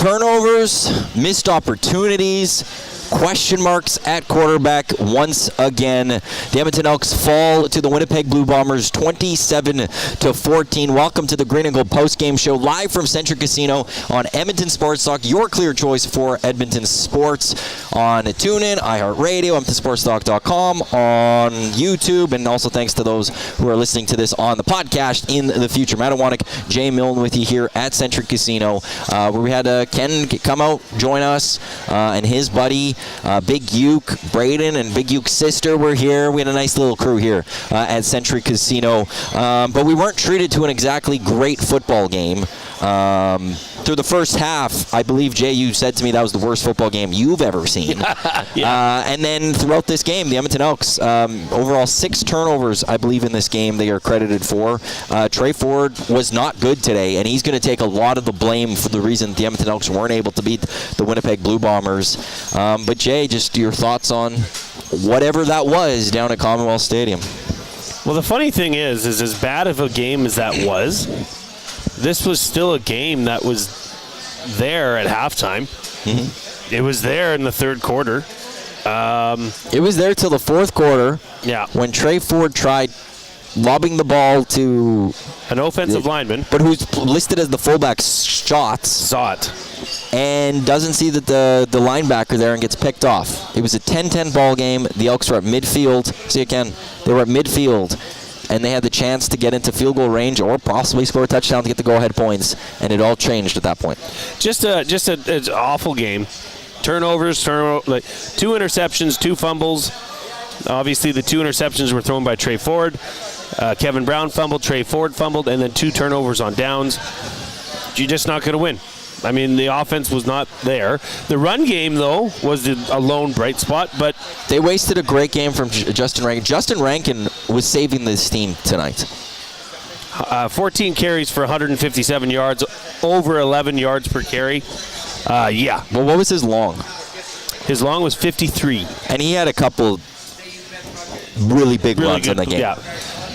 Turnovers, missed opportunities, question marks at quarterback once again. The Edmonton Elks fall to the Winnipeg Blue Bombers 27-14. Welcome to the Green and Gold Postgame Show, live from Century Casino on Edmonton Sports Talk, your clear choice for Edmonton sports on TuneIn, iHeartRadio, EdmontonSportsTalk.com, on YouTube, and also thanks to those who are listening to this on the podcast in the future. Iwanyk, Jay Milne with you here at Century Casino, where we had Ken come out, join us, and his buddy, Big Uke, Braden, and Big Uke's sister were here. We had a nice little crew here at Century Casino. But we weren't treated to an exactly great football game. Through the first half, I believe, Jay, you said to me that was the worst football game you've ever seen. Yeah. And then throughout this game, the Edmonton Elks, overall 6 turnovers, I believe, in this game they are credited for. Trey Ford was not good today, and he's going to take a lot of the blame for the reason the Edmonton Elks weren't able to beat the Winnipeg Blue Bombers. But, Jay, just your thoughts on whatever that was down at Commonwealth Stadium. Well, the funny thing is as bad of a game as that was, this was still a game that was there at halftime. Mm-hmm. It was there in the third quarter. It was there till the fourth quarter. Yeah. When Trey Ford tried lobbing the ball to an offensive lineman, but who's listed as the fullback, saw it, and doesn't see that the linebacker there and gets picked off. It was a 10-10 ball game. The Elks were at midfield. See again, they were at midfield, and they had the chance to get into field goal range or possibly score a touchdown to get the go-ahead points, and it all changed at that point. Just an awful game. Turnovers, 2 interceptions, 2 fumbles. Obviously, the 2 interceptions were thrown by Trey Ford. Kevin Brown fumbled, Trey Ford fumbled, and then 2 turnovers on downs. You're just not going to win. I mean, the offense was not there. The run game, though, was a lone bright spot, but they wasted a great game from Justin Rankin. Justin Rankin was saving this team tonight. 14 carries for 157 yards, over 11 yards per carry. Yeah. Well, what was his long? His long was 53. And he had a couple really big runs in the game. Yeah.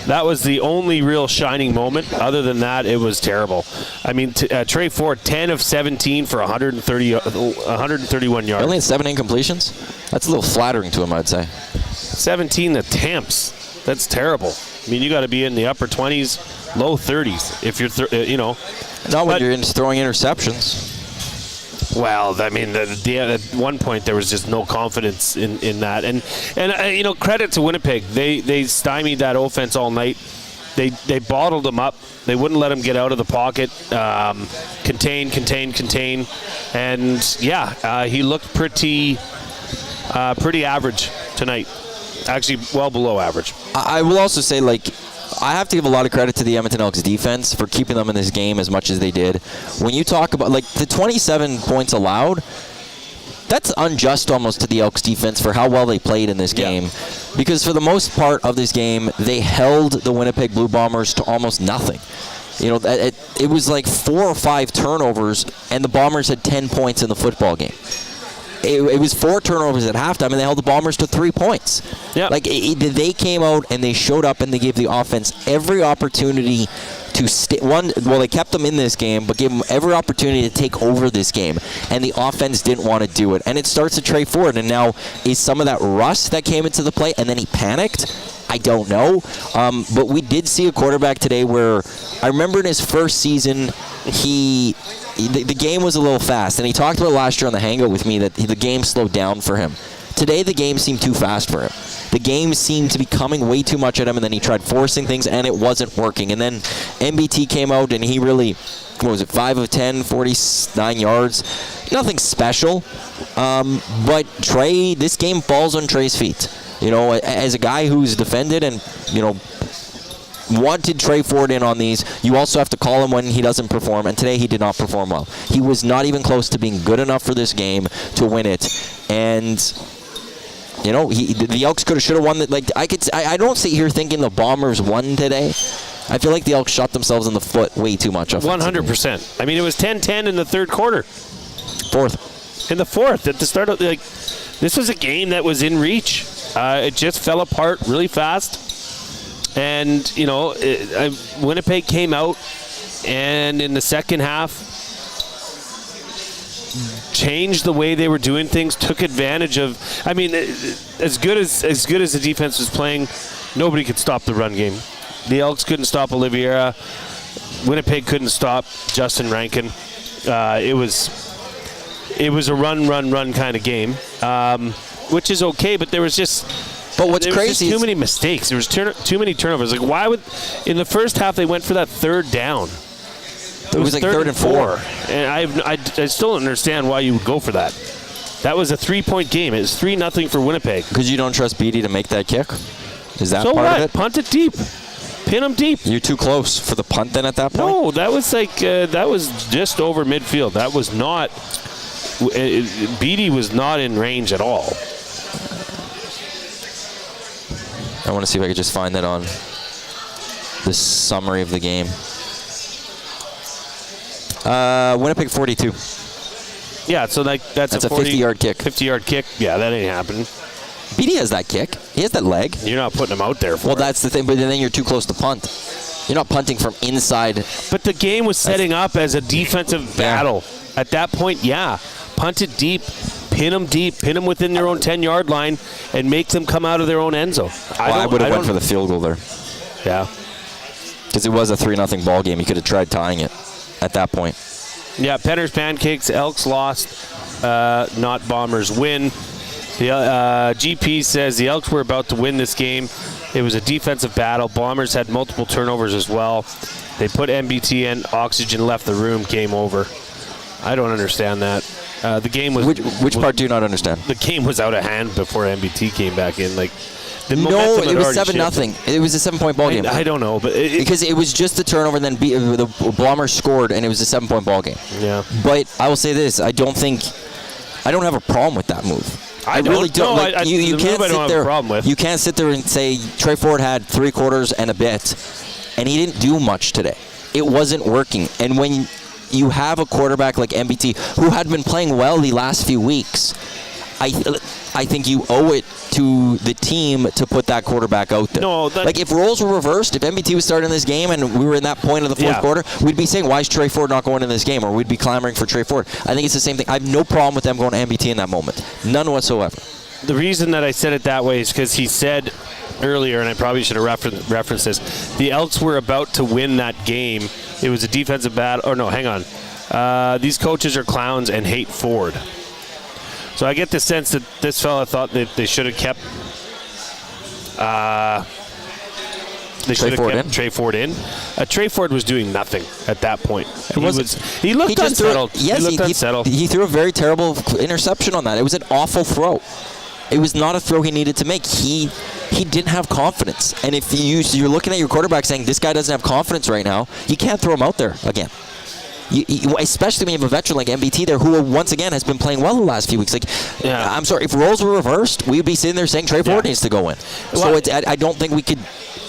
That was the only real shining moment. Other than that, it was terrible. I mean, Trey Ford, 10 of 17 for 131 yards. Only had 7 incompletions? That's a little flattering to him, I'd say. 17 attempts. That's terrible. I mean, you got to be in the upper 20s, low 30s if you're, Not when you're throwing interceptions. Well, I mean, at one point there was just no confidence in that, and credit to Winnipeg. They stymied that offense all night. They bottled them up. They wouldn't let them get out of the pocket. Contain, and he looked pretty average tonight. Actually, well below average. I will also say, I have to give a lot of credit to the Edmonton Elks defense for keeping them in this game as much as they did. When you talk about, the 27 points allowed, that's unjust almost to the Elks defense for how well they played in this game. Because for the most part of this game, they held the Winnipeg Blue Bombers to almost nothing. It was 4 or 5 turnovers, and the Bombers had 10 points in the football game. It was 4 turnovers at halftime, and they held the Bombers to 3 points. Yeah. They came out and they showed up and they gave the offense every opportunity to they kept them in this game, but gave them every opportunity to take over this game, and the offense didn't want to do it. And it starts at Trey Ford, and now is some of that rust that came into the play, and then he panicked? I don't know. But we did see a quarterback today where I remember in his first season, the game was a little fast, and he talked about last year on the Hangout with me that the game slowed down for him. Today, the game seemed too fast for him. The game seemed to be coming way too much at him, and then he tried forcing things, and it wasn't working. And then MBT came out, and he really, 5 of 10, 49 yards. Nothing special. But Trey, this game falls on Trey's feet. As a guy who's defended and, wanted Trey Ford in on these, you also have to call him when he doesn't perform, and today he did not perform well. He was not even close to being good enough for this game to win it. And the Elks should have won. I don't sit here thinking the Bombers won today. I feel like the Elks shot themselves in the foot way too much. 100%. I mean, it was 10-10 in the third quarter. In the fourth, at the start of this was a game that was in reach. It just fell apart really fast. And, Winnipeg came out, and in the second half, changed the way they were doing things, took advantage of. I mean, as good as the defense was playing, nobody could stop the run game. The Elks couldn't stop Oliveira. Winnipeg couldn't stop Justin Rankin. It was a run kind of game, which is okay. But there was just. But what's there crazy was just too many mistakes. There was too many turnovers. Like, why would in the first half they went for that third down? It was like third and 4. And I still don't understand why you would go for that. That was a 3-point game. It was 3-0 for Winnipeg. Because you don't trust Beatty to make that kick? Is that so part what? of it? Punt it deep. Pin him deep. You're too close for the punt then at that point? No, that was that was just over midfield. That was not. Beatty was not in range at all. I want to see if I could just find that on the summary of the game. Winnipeg 42. Yeah, so that's a 50-yard kick. 50-yard kick. Yeah, that ain't happening. Beatty has that kick. He has that leg. You're not putting him out there for Well, it. that's the thing, but then you're too close to punt. You're not punting from inside. But the game was setting up as a defensive battle. At that point, punt it deep, pin them within their own 10-yard line, and make them come out of their own end zone. I would have went for the field goal there. Yeah. Because it was a 3-0 ball game. You could have tried tying it at that point. Yeah, Penner's Pancakes, Elks lost, not Bombers win. The GP says the Elks were about to win this game. It was a defensive battle. Bombers had multiple turnovers as well. They put MBT in, oxygen left the room, game over. I don't understand that. The game was... Which part do you not understand? The game was out of hand before MBT came back in. Like, no, it was 7-0. It was a 7-point ball game. I don't know, but because it was just the turnover, and then the Bombers scored, and it was a 7-point ball game. Yeah. But I will say this: I don't have a problem with that move. I really don't. No, you can't sit there. Have a problem with. You can't sit there and say Trey Ford had 3 quarters and a bit, and he didn't do much today. It wasn't working, and when you have a quarterback like MBT who had been playing well the last few weeks, I think you owe it to the team to put that quarterback out there. No, like if roles were reversed, if MBT was starting this game and we were in that point of the fourth quarter, we'd be saying, why is Trey Ford not going in this game? Or we'd be clamoring for Trey Ford. I think it's the same thing. I have no problem with them going to MBT in that moment. None whatsoever. The reason that I said it that way is because he said earlier, and I probably should have referenced this, the Elks were about to win that game. It was a defensive battle. Or no, hang on. These coaches are clowns and hate Ford. So I get the sense that this fella thought that they should have kept Trey Ford in. Trey Ford was doing nothing at that point. He looked unsettled. He threw a very terrible interception on that. It was an awful throw. It was not a throw he needed to make. He didn't have confidence. And if you're looking at your quarterback saying this guy doesn't have confidence right now, you can't throw him out there again. Especially when you have a veteran like MBT there who, once again, has been playing well the last few weeks. I'm sorry, if roles were reversed, we'd be sitting there saying Trey Ford needs to go in. So I don't think we could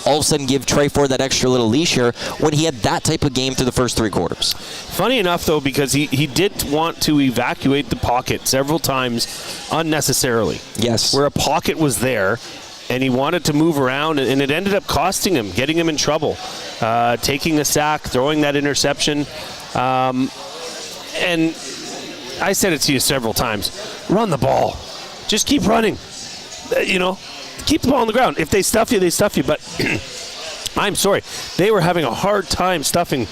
all of a sudden give Trey Ford that extra little leash here when he had that type of game through the first 3 quarters. Funny enough, though, because he did want to evacuate the pocket several times unnecessarily. Yes. Where a pocket was there, and he wanted to move around, and it ended up costing him, getting him in trouble. Taking a sack, throwing that interception. And I said it to you several times. Run the ball. Just keep running. Keep the ball on the ground. If they stuff you, they stuff you. But I'm sorry. They were having a hard time stuffing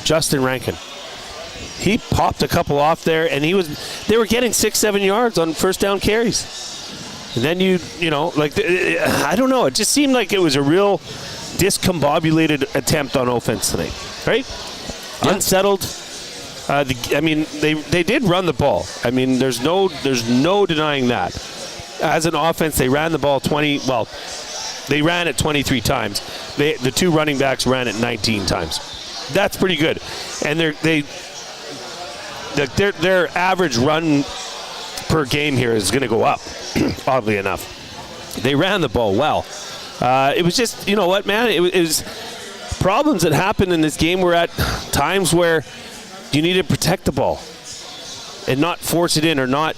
Justin Rankin. He popped a couple off there, and they were getting 6-7 yards on first down carries. And then I don't know. It just seemed like it was a real discombobulated attempt on offense tonight. Right? Yeah. Unsettled. They did run the ball. I mean, there's no denying that. As an offense, they ran the ball they ran it 23 times. The 2 running backs ran it 19 times. That's pretty good. And their average run per game here is going to go up, oddly enough. They ran the ball well. It was just, you know what, man? It was problems that happened in this game were at times where you need to protect the ball and not force it in, or not,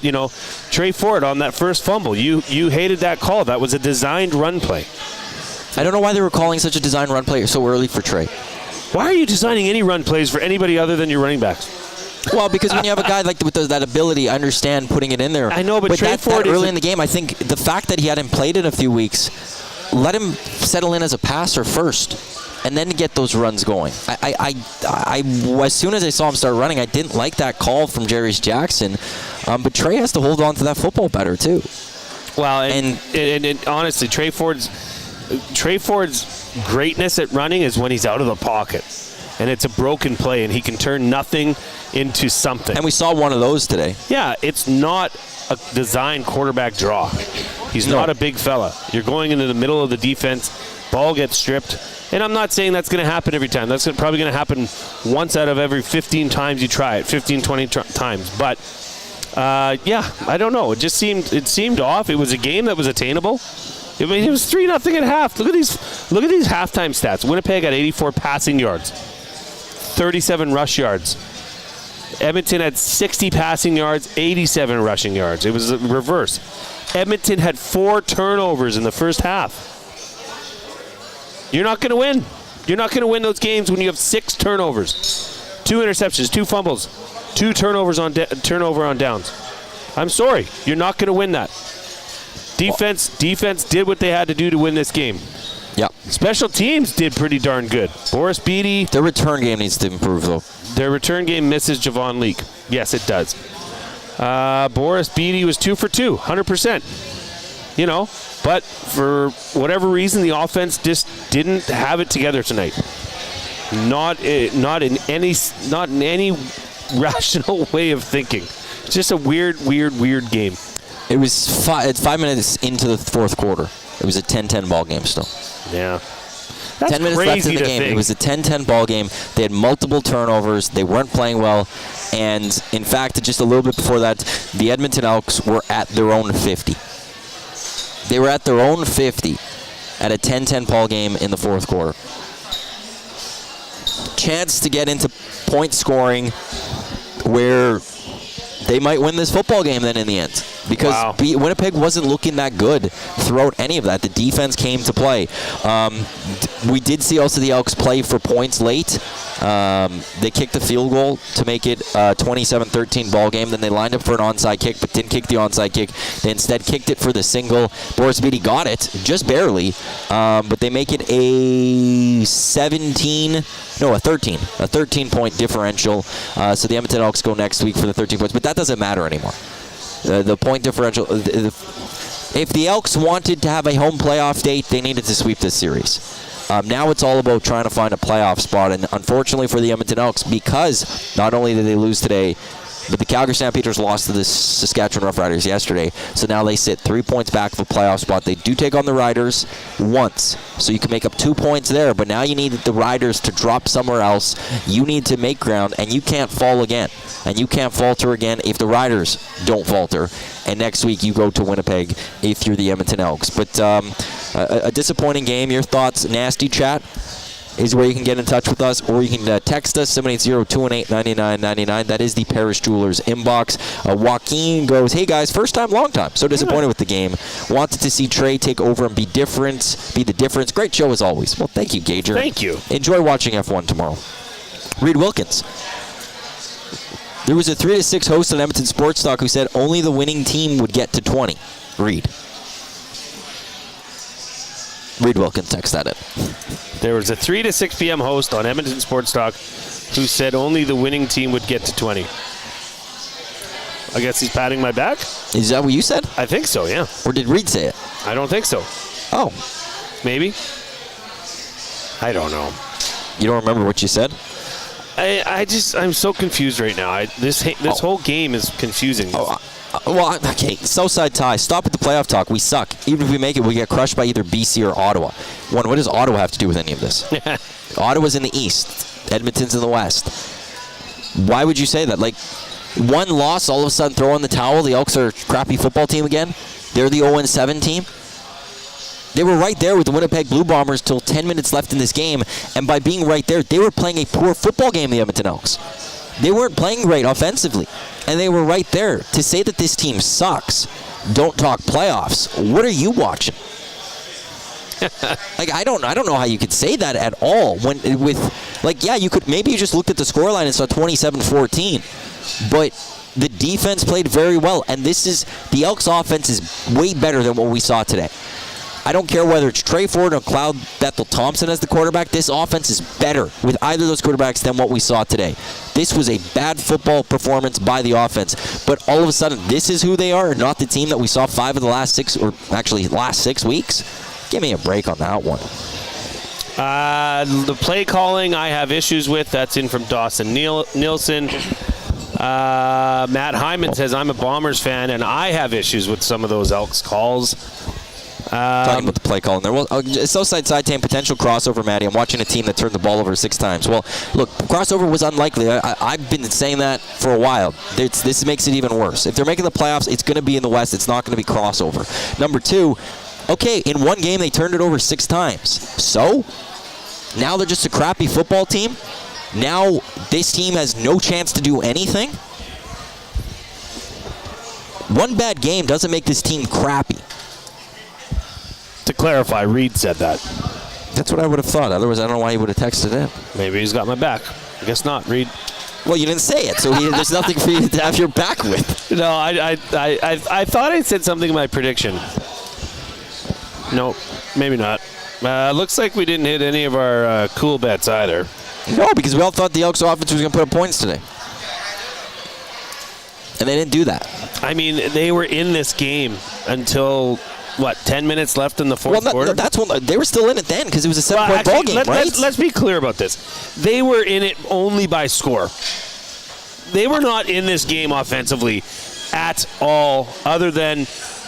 Trey Ford on that first fumble. You hated that call. That was a designed run play. I don't know why they were calling such a designed run play so early for Trey. Why are you designing any run plays for anybody other than your running backs? Well, because when you have a guy like with that ability, I understand putting it in there. I know, but Trey Ford early in the game, I think the fact that he hadn't played in a few weeks, let him settle in as a passer first, and then get those runs going. I as soon as I saw him start running, I didn't like that call from Jerry Jackson, but Trey has to hold on to that football better too. Well, and honestly, Trey Ford's greatness at running is when he's out of the pocket, and it's a broken play, and he can turn nothing into something. And we saw one of those today. Yeah, it's not a designed quarterback draw. He's not a big fella. You're going into the middle of the defense, ball gets stripped, and I'm not saying that's going to happen every time. That's probably going to happen once out of every 15 times you try it, 15, 20 times. But, yeah, I don't know. It seemed off. It was a game that was attainable. I mean, it was 3-0 at half. Look at these halftime stats. Winnipeg had 84 passing yards, 37 rush yards. Edmonton had 60 passing yards, 87 rushing yards. It was a reverse. Edmonton had 4 turnovers in the first half. You're not going to win. You're not going to win those games when you have 6 turnovers, 2 interceptions, 2 fumbles, 2 turnovers turnover on downs. I'm sorry. You're not going to win that. Defense did what they had to do to win this game. Yeah. Special teams did pretty darn good. Boris Beatty. Their return game needs to improve, though. Their return game misses Javon Leake. Yes, it does. Boris Beatty was 2 for 2, 100%. You know, but for whatever reason, the offense just didn't have it together tonight. Not in any rational way of thinking. It's just a weird game. It was 5 minutes into the fourth quarter. It was a 10-10 ball game still. Yeah. That's 10 minutes left in the game. Think. It was a 10-10 ball game. They had multiple turnovers. They weren't playing well. And, in fact, just a little bit before that, the Edmonton Elks were at their own 50. They were at their own 50 at a 10-10 ball game in the fourth quarter. Chance to get into point scoring where they might win this football game then in the end. Because Winnipeg wasn't looking that good throughout any of that. The defense came to play. We did see also the Elks play for points late. They kicked the field goal to make it a 27-13 ball game. Then they lined up for an onside kick, but didn't kick the onside kick. They instead kicked it for the single. Boris Beatty got it, just barely. But they make it a 13-point differential. So the Edmonton Elks go next week for the 13 points. But that doesn't matter anymore. The point differential. If the Elks wanted to have a home playoff date, they needed to sweep this series. Now it's all about trying to find a playoff spot, and unfortunately for the Edmonton Elks, because not only did they lose today, but the Calgary Stampeders lost to the Saskatchewan Roughriders yesterday, so now they sit 3 points back of a playoff spot. They do take on the Riders once, so you can make up 2 points there, but now you need the Riders to drop somewhere else. You need to make ground, and you can't fall again. And you can't falter again if the Riders don't falter. And next week you go to Winnipeg if you're the Edmonton Elks. But a disappointing game. Your thoughts, Nasty Chat, is where you can get in touch with us, or you can text us, 780-218-9999. That is the Parish Jewelers inbox. Joaquin goes, hey guys, first time, long time. So disappointed with the game. Wanted to see Trey take over and be the difference. Great show as always. Well, thank you, Gager. Thank you. Enjoy watching F1 tomorrow. Reed Wilkins. There was a 3-6 host on Edmonton Sports Talk who said only the winning team would get to 20. Reed Wilkins, text that in. There was a 3 to 6 p.m. host on Edmonton Sports Talk who said only the winning team would get to 20. I guess he's patting my back? Is that what you said? I think so, yeah. Or did Reed say it? I don't think so. Oh. Maybe? I don't know. You don't remember what you said? I'm so confused right now. This whole game is confusing. Okay, Southside tie. Stop with the playoff talk. We suck. Even if we make it, we get crushed by either BC or Ottawa. What does Ottawa have to do with any of this? Ottawa's in the East. Edmonton's in the West. Why would you say that? Like, one loss, all of a sudden throw in the towel. The Elks are a crappy football team again. They're the 0-7 team. They were right there with the Winnipeg Blue Bombers till 10 minutes left in this game, and by being right there, they were playing a poor football game, the Edmonton Elks. They weren't playing great offensively, and they were right there. To say that this team sucks, don't talk playoffs. What are you watching? I don't know how you could say that at all. You could maybe you just looked at the scoreline and saw 27-14. but the defense played very well. And the Elks offense is way better than what we saw today. I don't care whether it's Trey Ford or Cloud Bethel-Thompson as the quarterback. This offense is better with either of those quarterbacks than what we saw today. This was a bad football performance by the offense. But all of a sudden, this is who they are, not the team that we saw 5 of the last 6, or actually last 6 weeks. Give me a break on that one. The play calling I have issues with. That's in from Dawson Nielsen. Matt Hyman says, I'm a Bombers fan, and I have issues with some of those Elks calls. Talking about the play calling there. Well, Southside Side-Tane potential crossover, Matty. I'm watching a team that turned the ball over 6 times. Well, look, crossover was unlikely. I've been saying that for a while. This makes it even worse. If they're making the playoffs, it's going to be in the West. It's not going to be crossover. Number 2, okay, in one game they turned it over 6 times. So, now they're just a crappy football team? Now this team has no chance to do anything? One bad game doesn't make this team crappy. To clarify, Reed said that. That's what I would have thought. Otherwise, I don't know why he would have texted in. Maybe he's got my back. I guess not, Reed. Well, you didn't say it, so there's nothing for you to have your back with. No, I thought I said something in my prediction. No, maybe not. Looks like we didn't hit any of our cool bets either. No, because we all thought the Elks offense was going to put up points today. And they didn't do that. I mean, they were in this game until, 10 minutes left in the fourth quarter? That's when they were still in it then because it was a 7-point ball game, right? Let's be clear about this. They were in it only by score. They were not in this game offensively at all, other than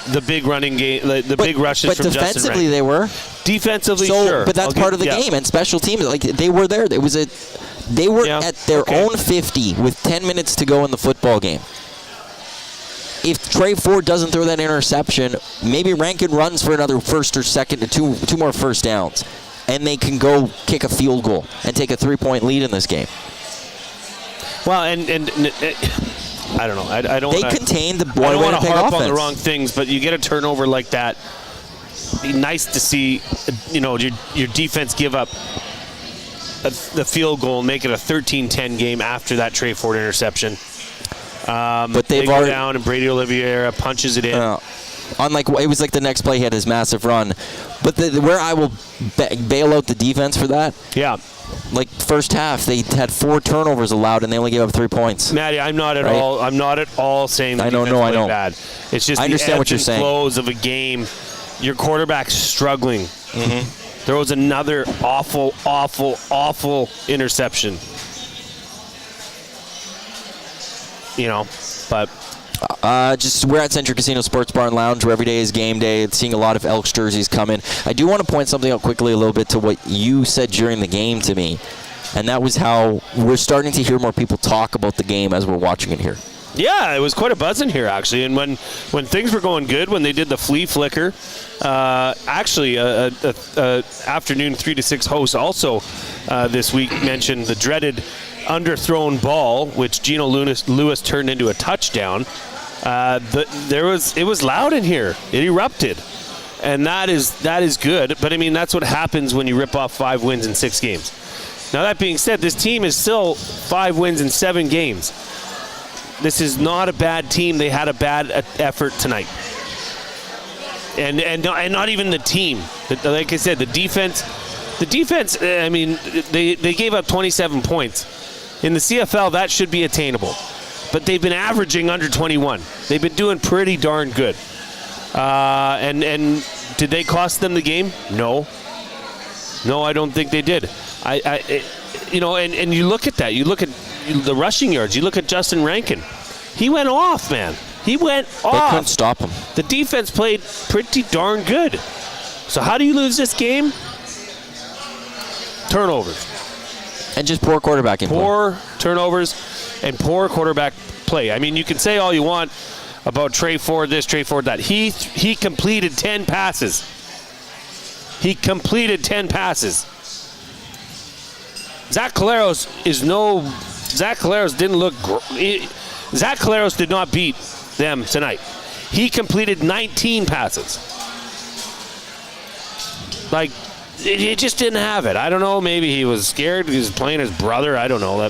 the big running game, the big rushes from Justin Rankin. But defensively they were. Defensively, sure. But that's part of the game, and special teams. Like they were there. They were at their own 50 with 10 minutes to go in the football game. If Trey Ford doesn't throw that interception, maybe Rankin runs for another first or second or two more first downs, and they can go kick a field goal and take a 3-point lead in this game. Well, and I don't know. I don't. They contained the I don't want to harp offense. on the wrong things, but you get a turnover like that. Be nice to see, your defense give up the field goal and make it a 13-10 game after that Trey Ford interception. But they go down and Brady Oliveira punches it in. It was like the next play he had his massive run. But where I will bail out the defense for that. Yeah. Like first half, they had 4 turnovers allowed and they only gave up 3 points. Matty, I'm not at all saying the defense played bad. It's just I understand what you're saying. Flows of a game. Your quarterback's struggling. Mm-hmm. There was another awful interception. But we're at Century Casino Sports Bar and Lounge, where every day is game day. It's seeing a lot of Elks jerseys come in. I do want to point something out quickly a little bit to what you said during the game to me, and that was how we're starting to hear more people talk about the game as we're watching it here. Yeah, it was quite a buzz in here, actually. And when things were going good, when they did the flea flicker, afternoon 3 to 6 host also this week mentioned the dreaded underthrown ball, which Geno Lewis turned into a touchdown. It was loud in here. It erupted, and that is good. But I mean, that's what happens when you rip off 5 wins in 6 games. Now that being said, this team is still 5 wins in 7 games. This is not a bad team. They had a bad effort tonight, and not even the team. Like I said, the defense. I mean, they gave up 27 points. In the CFL, that should be attainable. But they've been averaging under 21. They've been doing pretty darn good. And did they cost them the game? No, I don't think they did. And you look at that. You look at the rushing yards. You look at Justin Rankin. He went off, man. He went off. They couldn't stop him. The defense played pretty darn good. So how do you lose this game? Turnovers. And just poor quarterbacking play. Poor turnovers and poor quarterback play. I mean, you can say all you want about Trey Ford this, Trey Ford that. He completed 10 passes. Zach Collaros Zach Collaros did not beat them tonight. He completed 19 passes. He just didn't have it. I don't know. Maybe he was scared because he was playing his brother. I don't know.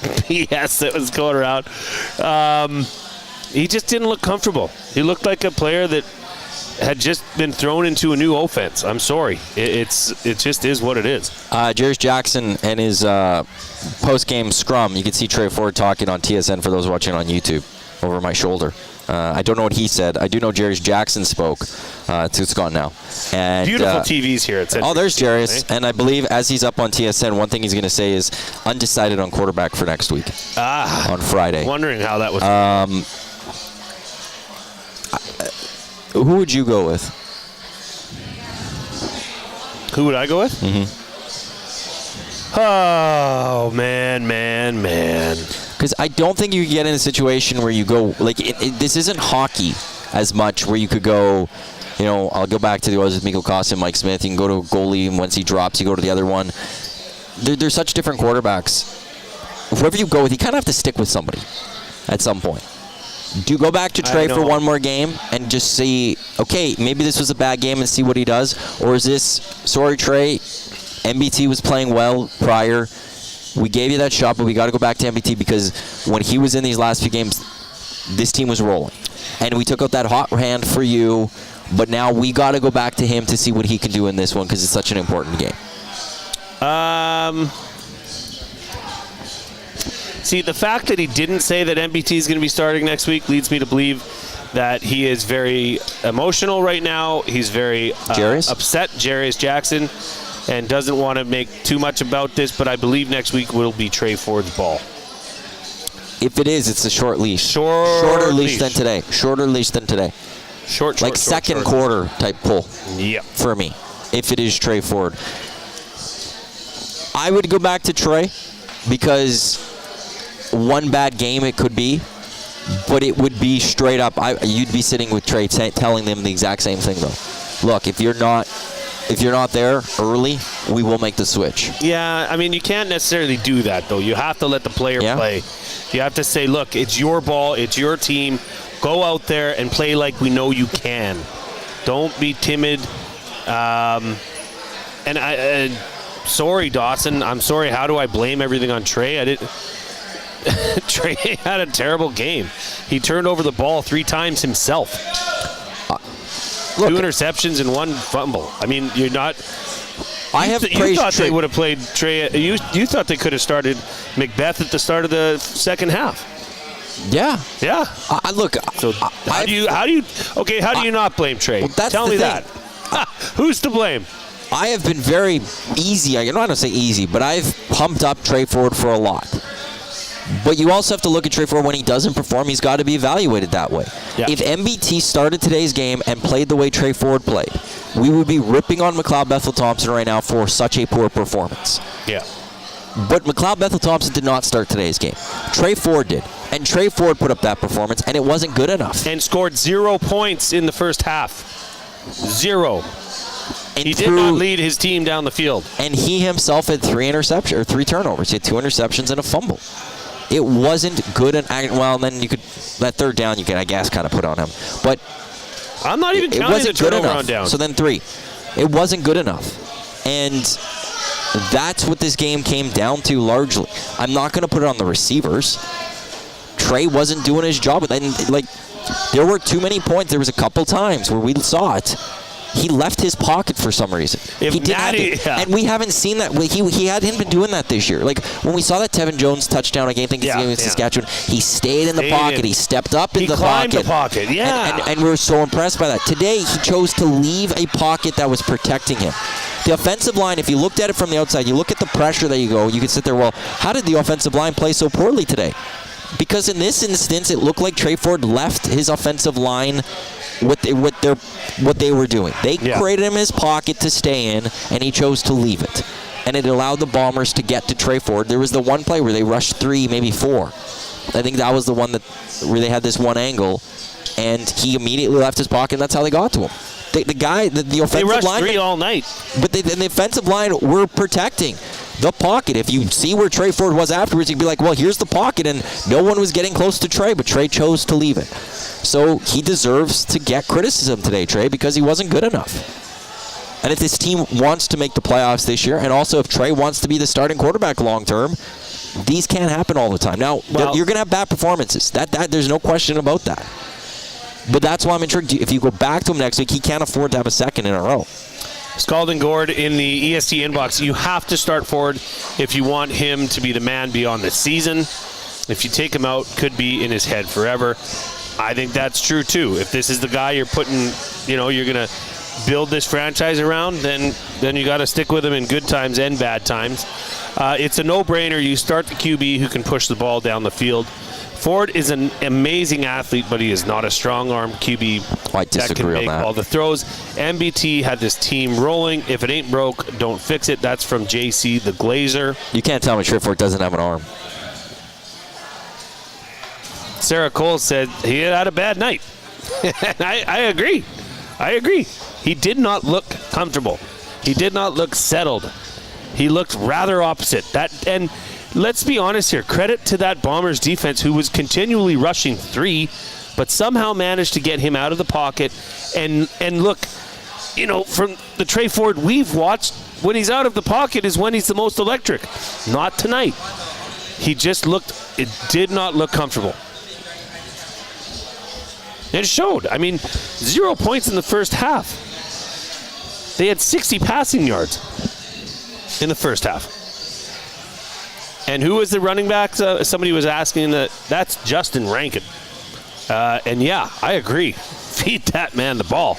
BS that was going around. He just didn't look comfortable. He looked like a player that had just been thrown into a new offense. I'm sorry. It just is what it is. Jarius Jackson and his post-game scrum, you can see Trey Ford talking on TSN for those watching on YouTube over my shoulder. I don't know what he said. I do know Jarius Jackson spoke. It's gone now. And, beautiful TVs here at Century. Oh, there's Jarius. And I believe as he's up on TSN, one thing he's going to say is undecided on quarterback for next week on Friday. Wondering how that was. Who would you go with? Who would I go with? Mm-hmm. Oh, man. Because I don't think you can get in a situation where you go, like, this isn't hockey as much where you could go, you know, I'll go back to the Oilers with Mikko Kosta and Mike Smith. You can go to a goalie, and once he drops, you go to the other one. They're such different quarterbacks. Whoever you go with, you kind of have to stick with somebody at some point. Do you go back to Trey for one more game and just see, okay, maybe this was a bad game and see what he does? Or is this, sorry, Trey, MBT was playing well prior. We gave you that shot, but we got to go back to MBT because when he was in these last few games, this team was rolling. And we took out that hot hand for you, but now we got to go back to him to see what he can do in this one because it's such an important game. See, the fact that he didn't say that MBT is going to be starting next week leads me to believe that he is very emotional right now. He's very upset, Jarius Jackson, and doesn't want to make too much about this, but I believe next week will be Trey Ford's ball. If it is, it's a short leash. Shorter leash than today. Shorter leash than today. Short second quarter type pull. Yeah. For me, if it is Trey Ford. I would go back to Trey because one bad game it could be, but it would be straight up. You'd be sitting with Trey telling them the exact same thing though. Look, if you're not there early, we will make the switch. Yeah, I mean, you can't necessarily do that, though. You have to let the player play. You have to say, look, it's your ball, it's your team. Go out there and play like we know you can. Don't be timid. Sorry, Dawson. I'm sorry. How do I blame everything on Trey? I didn't. Trey had a terrible game. He turned over the ball 3 times himself. Look, 2 interceptions and 1 fumble. I mean, you're not. You thought Trey. They would have played Trey. You thought they could have started Macbeth at the start of the second half. Yeah. Look. So how do you not blame Trey? Well, Tell me that. Who's to blame? I have been very easy. I don't want to say easy, but I've pumped up Trey Ford for a lot. But you also have to look at Trey Ford when he doesn't perform. He's got to be evaluated that way. Yeah. If MBT started today's game and played the way Trey Ford played, we would be ripping on McLeod Bethel-Thompson right now for such a poor performance. Yeah. But McLeod Bethel-Thompson did not start today's game. Trey Ford did. And Trey Ford put up that performance, and it wasn't good enough. And scored 0 points in the first half. 0. And he did not lead his team down the field. And he himself had 3 turnovers. He had 2 interceptions and a fumble. It wasn't good. And then you could, that third down, you can, I guess, kind of put on him. But I'm not even counting the turnover on down. So then 3. It wasn't good enough. And that's what this game came down to largely. I'm not going to put it on the receivers. Trey wasn't doing his job. And, there were too many points. There was a couple times where we saw it. He left his pocket for some reason. And we haven't seen that. He hadn't been doing that this year. Like when we saw that Tevin Jones touchdown against Saskatchewan, he stayed in the pocket. He stepped up in the pocket. He climbed the pocket, And we were so impressed by that. Today, he chose to leave a pocket that was protecting him. The offensive line, if you looked at it from the outside, you look at the pressure that you could sit there, well, how did the offensive line play so poorly today? Because in this instance, it looked like Trey Ford left his offensive line what they were doing. They created him his pocket to stay in, and he chose to leave it. And it allowed the Bombers to get to Trey Ford. There was the one play where they rushed 3, maybe 4. I think that was the one where they had this one angle, and he immediately left his pocket, and that's how they got to him. The offensive line. They rushed 3 all night. But the offensive line were protecting the pocket. If you see where Trey Ford was afterwards, you'd be like, well, here's the pocket, and no one was getting close to Trey, but Trey chose to leave it. So he deserves to get criticism today, Trey, because he wasn't good enough. And if this team wants to make the playoffs this year, and also if Trey wants to be the starting quarterback long term, These can't happen all the time. Now, you're going to have bad performances. That there's no question about that. But that's why I'm intrigued. If you go back to him next week, he can't afford to have a second in a row. Scalding Gord in the EST inbox. You have to start Ford if you want him to be the man beyond the season. If you take him out, could be in his head forever. I think that's true too. If this is the guy you're putting, you're going to build this franchise around, then you got to stick with him in good times and bad times. It's a no-brainer. You start the QB who can push the ball down the field. Ford is an amazing athlete, but he is not a strong-arm QB that can make all the throws. MBT had this team rolling. If it ain't broke, don't fix it. That's from JC the Glazer. You can't tell me Trey Ford doesn't have an arm. Sarah Cole said he had a bad night. I agree. He did not look comfortable. He did not look settled. He looked rather opposite. And let's be honest here. Credit to that Bombers defense who was continually rushing 3, but somehow managed to get him out of the pocket. And look, from the Trey Ford we've watched, when he's out of the pocket is when he's the most electric. Not tonight. It did not look comfortable. It showed. 0 points in the first half. They had 60 passing yards in the first half. And who was the running back? Somebody was asking that. That's Justin Rankin. And yeah, I agree. Feed that man the ball.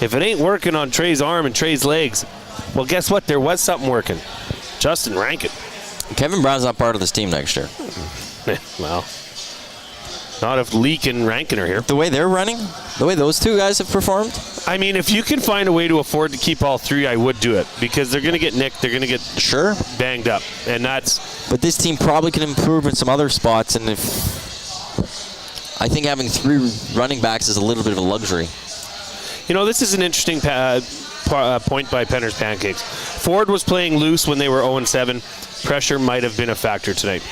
If it ain't working on Trey's arm and Trey's legs, well, guess what? There was something working. Justin Rankin. Kevin Brown's not part of this team next year. Well, not if Leak and Rankin are here. The way they're running, the way those two guys have performed. If you can find a way to afford to keep all 3, I would do it because they're going to get nicked. They're going to get banged up, and that's. But this team probably can improve in some other spots, and I think having 3 running backs is a little bit of a luxury. This is an interesting point by Penner's Pancakes. Ford was playing loose when they were 0-7. Pressure might have been a factor tonight.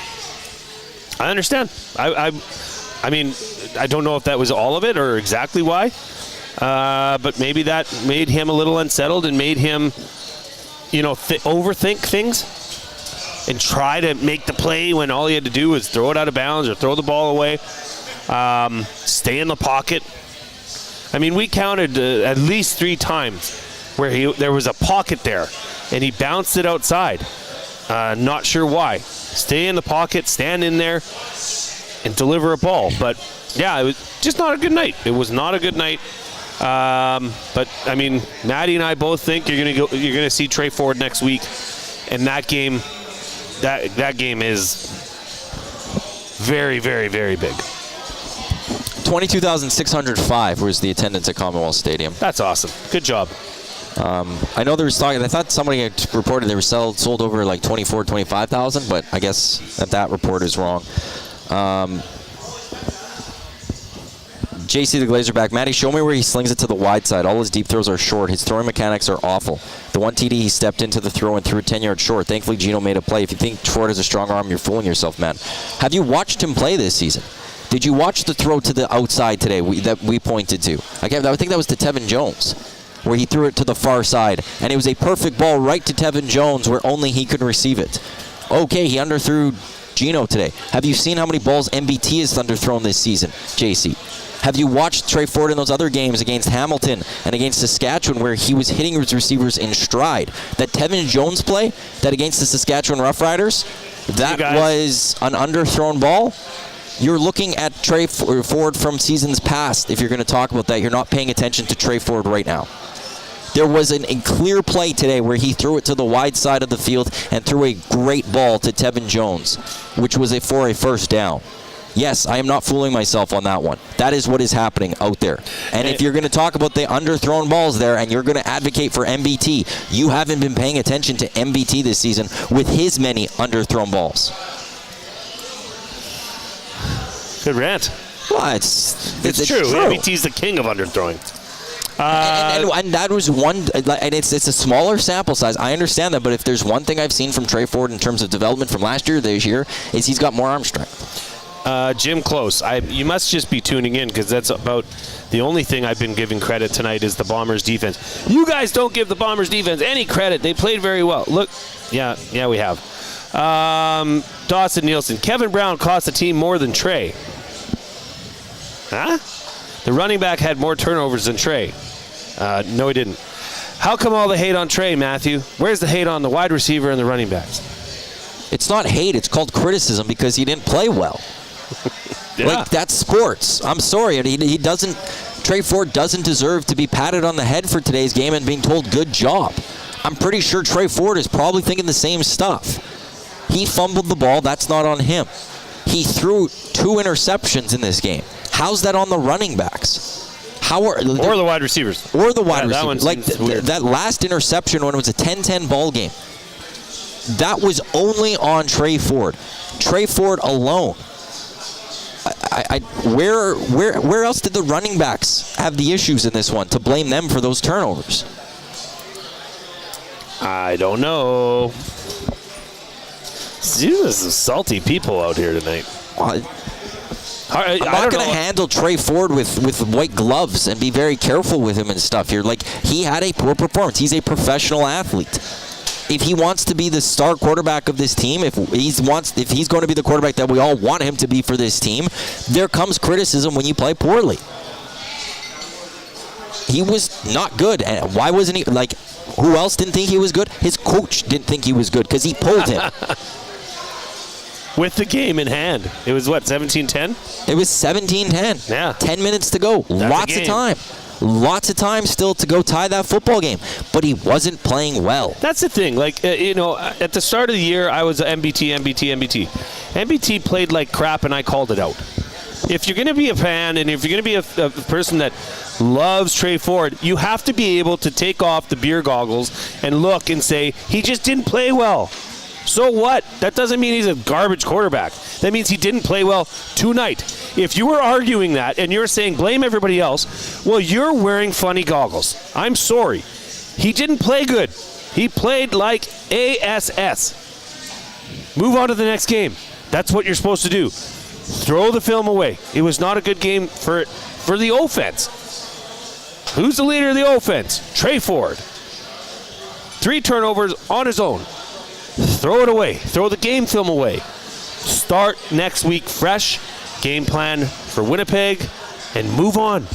I understand. I don't know if that was all of it or exactly why, but maybe that made him a little unsettled and made him, overthink things and try to make the play when all he had to do was throw it out of bounds or throw the ball away, stay in the pocket. We counted at least 3 times where there was a pocket there and he bounced it outside. Not sure why. Stay in the pocket, stand in there, and deliver a ball. But yeah, it was just not a good night. It was not a good night. But Maddie and I both think you're gonna see Trey Ford next week, and that game is very, very, very big. 22,605 was the attendance at Commonwealth Stadium. That's awesome. Good job. I know there was talking. I thought somebody had reported they were sold over like 25,000, but I guess that report is wrong. JC the Glazer back. Matty, show me where he slings it to the wide side. All his deep throws are short. His throwing mechanics are awful. The one TD, he stepped into the throw and threw it 10 yards short. Thankfully, Gino made a play. If you think Ford has a strong arm, you're fooling yourself, man. Have you watched him play this season? Did you watch the throw to the outside today that we pointed to? I think that was to Tevin Jones, where he threw it to the far side. And it was a perfect ball right to Tevin Jones where only he could receive it. Okay, he underthrew Gino today. Have you seen how many balls MBT has underthrown this season, JC? Have you watched Trey Ford in those other games against Hamilton and against Saskatchewan where he was hitting his receivers in stride? That Tevin Jones play, that against the Saskatchewan Roughriders, that was an underthrown ball? You're looking at Trey Ford from seasons past. If you're going to talk about that, you're not paying attention to Trey Ford right now. There was a clear play today where he threw it to the wide side of the field and threw a great ball to Tevin Jones, which was for a first down. Yes, I am not fooling myself on that one. That is what is happening out there. And if you're going to talk about the underthrown balls there and you're going to advocate for MBT, you haven't been paying attention to MBT this season with his many underthrown balls. Good rant. Well, it's true. MBT's the king of underthrowing. And that was one, and it's a smaller sample size. I understand that, but if there's one thing I've seen from Trey Ford in terms of development from last year to this year, is he's got more arm strength. Jim Close, you must just be tuning in because that's about the only thing I've been giving credit tonight is the Bombers defense. You guys don't give the Bombers defense any credit. They played very well. Look, yeah, we have. Dawson Nielsen. Kevin Brown cost the team more than Trey. Huh? The running back had more turnovers than Trey. No, he didn't. How come all the hate on Trey, Matthew? Where's the hate on the wide receiver and the running backs? It's not hate. It's called criticism because he didn't play well. Yeah. Like, that's sports. I'm sorry. He doesn't. Trey Ford doesn't deserve to be patted on the head for today's game and being told good job. I'm pretty sure Trey Ford is probably thinking the same stuff. He fumbled the ball. That's not on him. He threw 2 interceptions in this game. How's that on the running backs? Or the wide receivers. Or the wide that receivers. Like that last interception when it was a 10-10 ball game, that was only on Trey Ford. Trey Ford alone. Where else did the running backs have the issues in this one to blame them for those turnovers? I don't know. There's some salty people out here tonight. I'm not going to handle Trey Ford with white gloves and be very careful with him and stuff here. Like, he had a poor performance. He's a professional athlete. If he wants to be the star quarterback of this team, if he's going to be the quarterback that we all want him to be for this team, there comes criticism when you play poorly. He was not good. And why wasn't he? Like, who else didn't think he was good? His coach didn't think he was good because he pulled him. With the game in hand. It was what, 17-10? It was 17-10. Yeah. 10 minutes to go. Lots of time. Lots of time still to go tie that football game. But he wasn't playing well. That's the thing. Like, at the start of the year, I was MBT. MBT played like crap, and I called it out. If you're going to be a fan and if you're going to be a person that loves Trey Ford, you have to be able to take off the beer goggles and look and say, he just didn't play well. So what? That doesn't mean he's a garbage quarterback. That means he didn't play well tonight. If you were arguing that and you're saying blame everybody else, well, you're wearing funny goggles. I'm sorry. He didn't play good. He played like ASS. Move on to the next game. That's what you're supposed to do. Throw the film away. It was not a good game for the offense. Who's the leader of the offense? Trey Ford. 3 turnovers on his own. Throw it away. Throw the game film away. Start next week fresh. Game plan for Winnipeg and move on.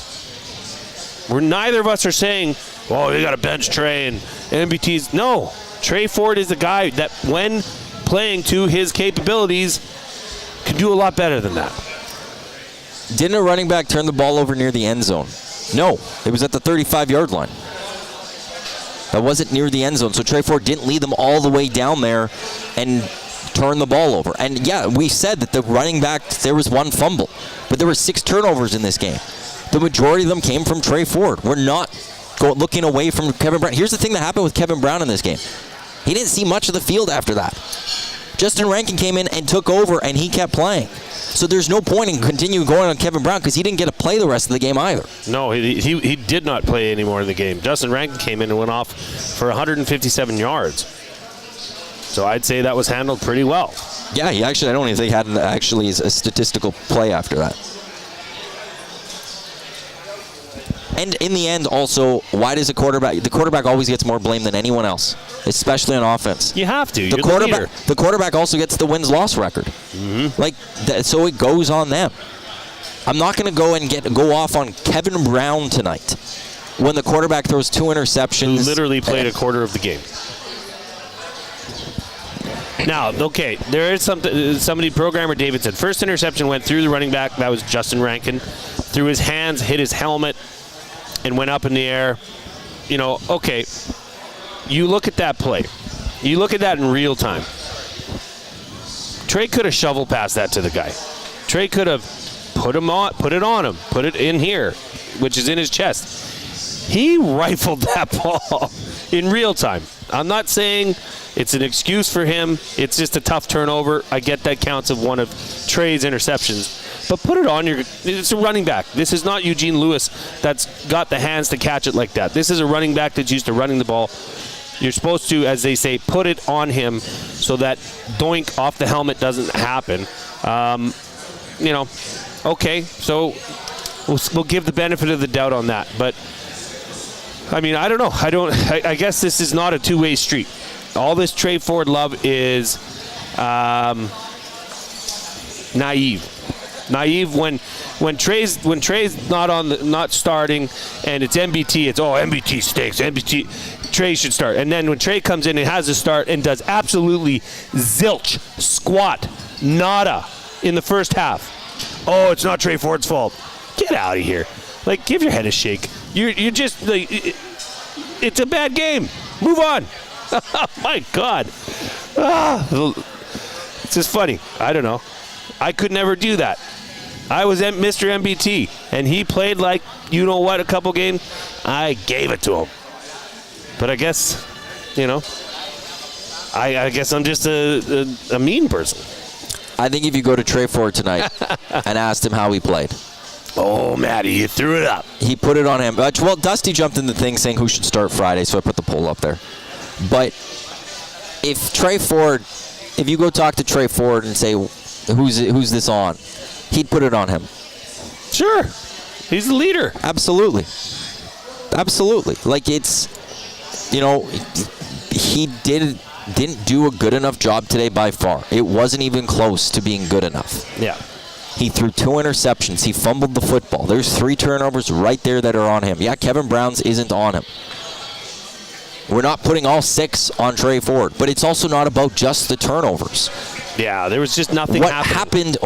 Neither of us are saying, well, you got to bench Trey and MBT's. No. Trey Ford is the guy that, when playing to his capabilities, can do a lot better than that. Didn't a running back turn the ball over near the end zone? No. It was at the 35-yard line. That wasn't near the end zone, so Trey Ford didn't lead them all the way down there and turn the ball over. And, yeah, we said that the running back, there was 1 fumble, but there were 6 turnovers in this game. The majority of them came from Trey Ford. We're not looking away from Kevin Brown. Here's the thing that happened with Kevin Brown in this game. He didn't see much of the field after that. Justin Rankin came in and took over, and he kept playing. So there's no point in continuing going on Kevin Brown because he didn't get to play the rest of the game either. No, he did not play any more in the game. Justin Rankin came in and went off for 157 yards. So I'd say that was handled pretty well. Yeah, I don't even think he had actually a statistical play after that. And in the end, also, why does the quarterback always gets more blame than anyone else, especially on offense? You have to. The quarterback also gets the wins-loss record. Mm-hmm. So it goes on them. I'm not going to go off on Kevin Brown tonight when the quarterback throws 2 interceptions. Who literally played a quarter of the game. Now, okay, there is somebody, programmer David said, first interception went through the running back. That was Justin Rankin. Through his hands, hit his helmet, and went up in the air. Okay, you look at that play. You look at that in real time. Trey could have shovel passed that to the guy. Trey could have put it on him, put it in here, which is in his chest. He rifled that ball in real time. I'm not saying it's an excuse for him. It's just a tough turnover. I get that counts of one of Trey's interceptions. But put it on it's a running back. This is not Eugene Lewis that's got the hands to catch it like that. This is a running back that's used to running the ball. You're supposed to, as they say, put it on him so that doink off the helmet doesn't happen. Okay, so we'll give the benefit of the doubt on that. But, I mean, I don't know. I guess this is not a two-way street. All this Trey Ford love is Naive when Trey's not starting and it's MBT. It's MBT stinks. MBT Trey should start. And then when Trey comes in and has a start and does absolutely zilch, squat, nada in the first half. Oh, it's not Trey Ford's fault. Get out of here. Like, give your head a shake. You're just like, it's a bad game. Move on. Oh my God. It's just funny. I don't know. I could never do that. I was Mr. MBT, and he played like, you know what, a couple games. I gave it to him. But I guess, I guess I'm just a mean person. I think if you go to Trey Ford tonight and asked him how he played. Oh, Matty, you threw it up. He put it on him. Well, Dusty jumped in the thing saying who should start Friday, so I put the poll up there. But if you go talk to Trey Ford and say, who's this on? He'd put it on him. Sure. He's the leader. Absolutely. Like, it's, he didn't do a good enough job today by far. It wasn't even close to being good enough. Yeah. He threw 2 interceptions. He fumbled the football. There's 3 turnovers right there that are on him. Yeah, Kevin Brown's isn't on him. We're not putting all 6 on Trey Ford, but it's also not about just the turnovers. Yeah, there was just nothing happened.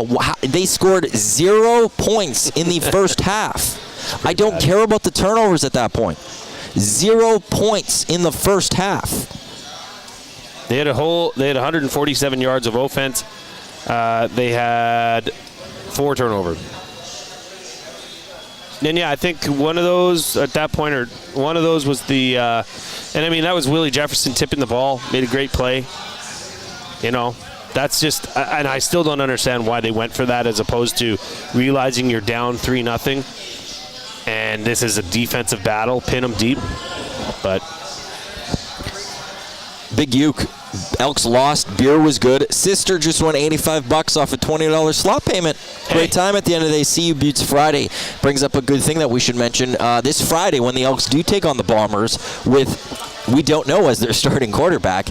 They scored 0 points in the first half. I don't care about the turnovers at that point. 0 points in the first half. They had 147 yards of offense. They had 4 turnovers. And yeah, I think one of those at that point, or one of those was the, and I mean, that was Willie Jefferson tipping the ball, made a great play. That's just, and I still don't understand why they went for that as opposed to realizing you're down 3-0 and this is a defensive battle, pin them deep. But Big Uke. Elks lost. Beer was good. Sister just won $85 off a $20 slot payment. Great time at the end of the day. See You Buttes Friday brings up a good thing that we should mention. This Friday, when the Elks do take on the Bombers with, we don't know as their starting quarterback,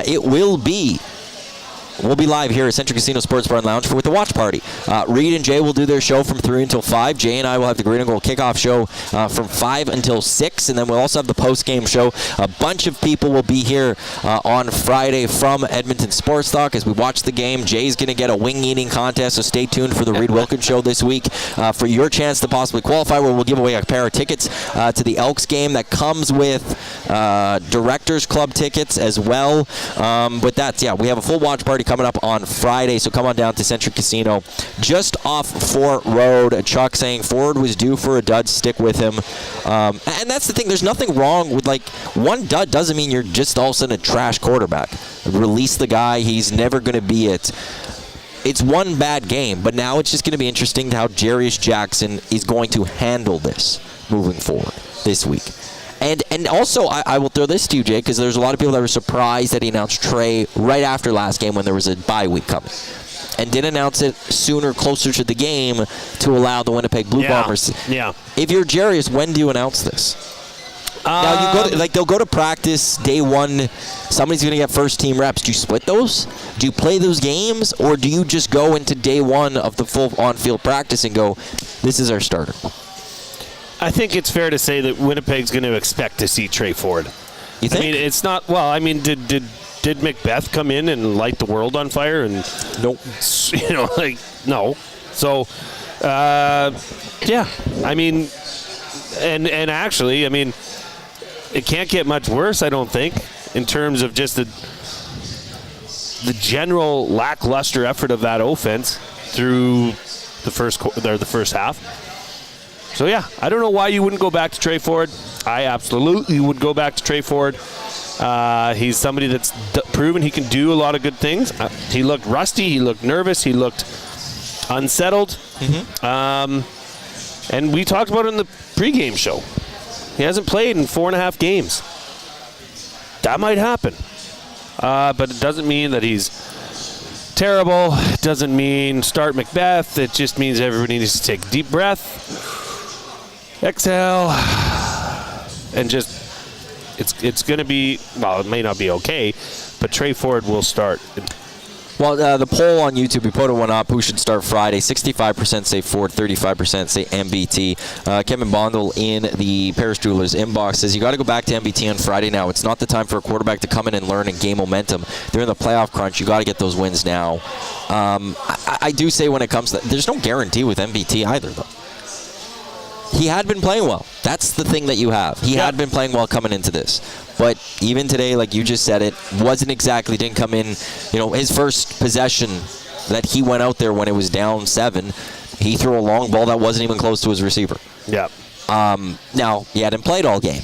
we'll be live here at Century Casino Sports Bar and Lounge with the watch party. Reed and Jay will do their show from 3 until 5. Jay and I will have the Green and Gold kickoff show from 5 until 6. And then we'll also have the post-game show. A bunch of people will be here on Friday from Edmonton Sports Talk as we watch the game. Jay's going to get a wing-eating contest, so stay tuned for the Reed Wilkins show this week for your chance to possibly qualify, where we'll give away a pair of tickets to the Elks game that comes with Directors Club tickets as well. But we have a full watch party coming up on Friday, so come on down to Century Casino just off Fort Road. Chuck saying Ford was due for a dud, stick with him. And that's the thing, there's nothing wrong with, like, one dud doesn't mean you're just all of a sudden a trash quarterback. Release the guy, he's never going to be it. It's one bad game, but now it's just going to be interesting how Jarius Jackson is going to handle this moving forward this week. And also, I will throw this to you, Jay, because there's a lot of people that were surprised that he announced Trey right after last game when there was a bye week coming, and didn't announce it sooner, closer to the game, to allow the Winnipeg Blue Bombers. Yeah. If you're Jarius, when do you announce this? Now, they'll go to practice day 1. Somebody's going to get first-team reps. Do you split those? Do you play those games? Or do you just go into day 1 of the full on-field practice and go, this is our starter? I think it's fair to say that Winnipeg's going to expect to see Trey Ford. You think? I mean, it's not, well, I mean, did Macbeth come in and light the world on fire? And nope. No. So, yeah. I mean, and actually, I mean, it can't get much worse, I don't think, in terms of just the general lackluster effort of that offense through the first half. So, yeah, I don't know why you wouldn't go back to Trey Ford. I absolutely would go back to Trey Ford. He's somebody that's proven he can do a lot of good things. He looked rusty. He looked nervous. He looked unsettled. Mm-hmm. And we talked about it in the pregame show. He hasn't played in 4.5 games. That might happen. But it doesn't mean that he's terrible. It doesn't mean start Macbeth. It just means everybody needs to take a deep breath. Exhale, and just it's going to be, well, it may not be okay, but Trey Ford will start. Well, the poll on YouTube, we put one up. Who should start Friday? 65% say Ford, 35% say MBT. Kevin Bondel in the Paris Jewelers inbox says, you got to go back to MBT on Friday now. It's not the time for a quarterback to come in and learn and gain momentum. They're in the playoff crunch. You got to get those wins now. I do say when it comes to there's no guarantee with MBT either, though. He had been playing well. That's the thing that you have. He had been playing well coming into this. But even today, like you just said, didn't come in, his first possession that he went out there when it was down 7, he threw a long ball that wasn't even close to his receiver. Yeah. Now, he hadn't played all game.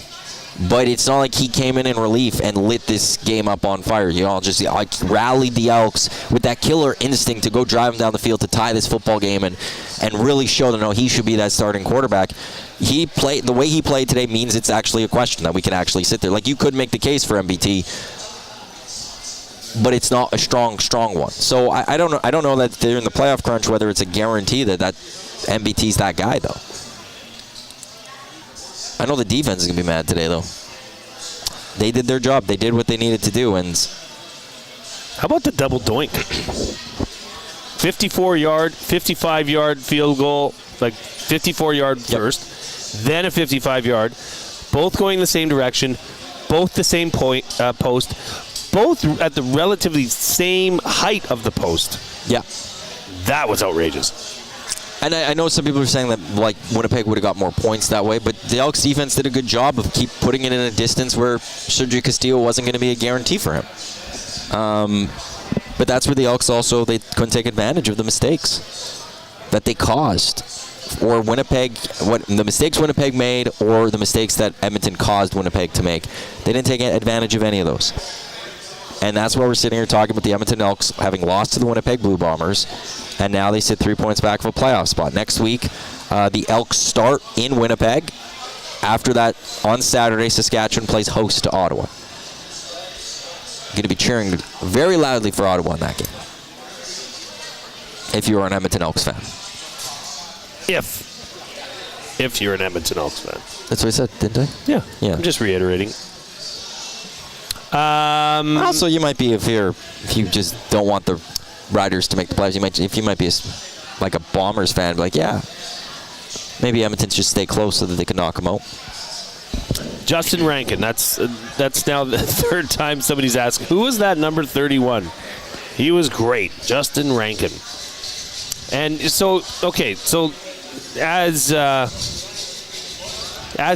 But it's not like he came in relief and lit this game up on fire. Just rallied the Elks with that killer instinct to go drive them down the field to tie this football game and really show them, he should be that starting quarterback. The way he played today means it's actually a question that we can actually sit there. Like, you could make the case for MBT, but it's not a strong one. So I don't know that they're in the playoff crunch, whether it's a guarantee that MBT's that guy, though. I know the defense is going to be mad today, though. They did their job. They did what they needed to do. And how about the double doink? 54-yard, 55-yard field goal, 54-yard first, then a 55-yard, both going the same direction, both the same post, both at the relatively same height of the post. Yeah. That was outrageous. And I know some people are saying that Winnipeg would have got more points that way, but the Elks defense did a good job of keep putting it in a distance where Sergio Castillo wasn't going to be a guarantee for him. But that's where the Elks also, they couldn't take advantage of the mistakes that they caused. Or the mistakes Winnipeg made, or the mistakes that Edmonton caused Winnipeg to make. They didn't take advantage of any of those. And that's why we're sitting here talking about the Edmonton Elks having lost to the Winnipeg Blue Bombers, and now they sit 3 points back of a playoff spot. Next week, the Elks start in Winnipeg. After that, on Saturday, Saskatchewan plays host to Ottawa. Going to be cheering very loudly for Ottawa in that game, if you are an Edmonton Elks fan. If you're an Edmonton Elks fan. That's what I said, didn't I? Yeah. Yeah. I'm just reiterating. Also, you might be if you just don't want the Riders to make the playoffs. You might be a Bombers fan, be maybe Edmonton should stay close so that they can knock them out. Justin Rankin. That's now the third time somebody's asked, who was that number 31? He was great, Justin Rankin. And so as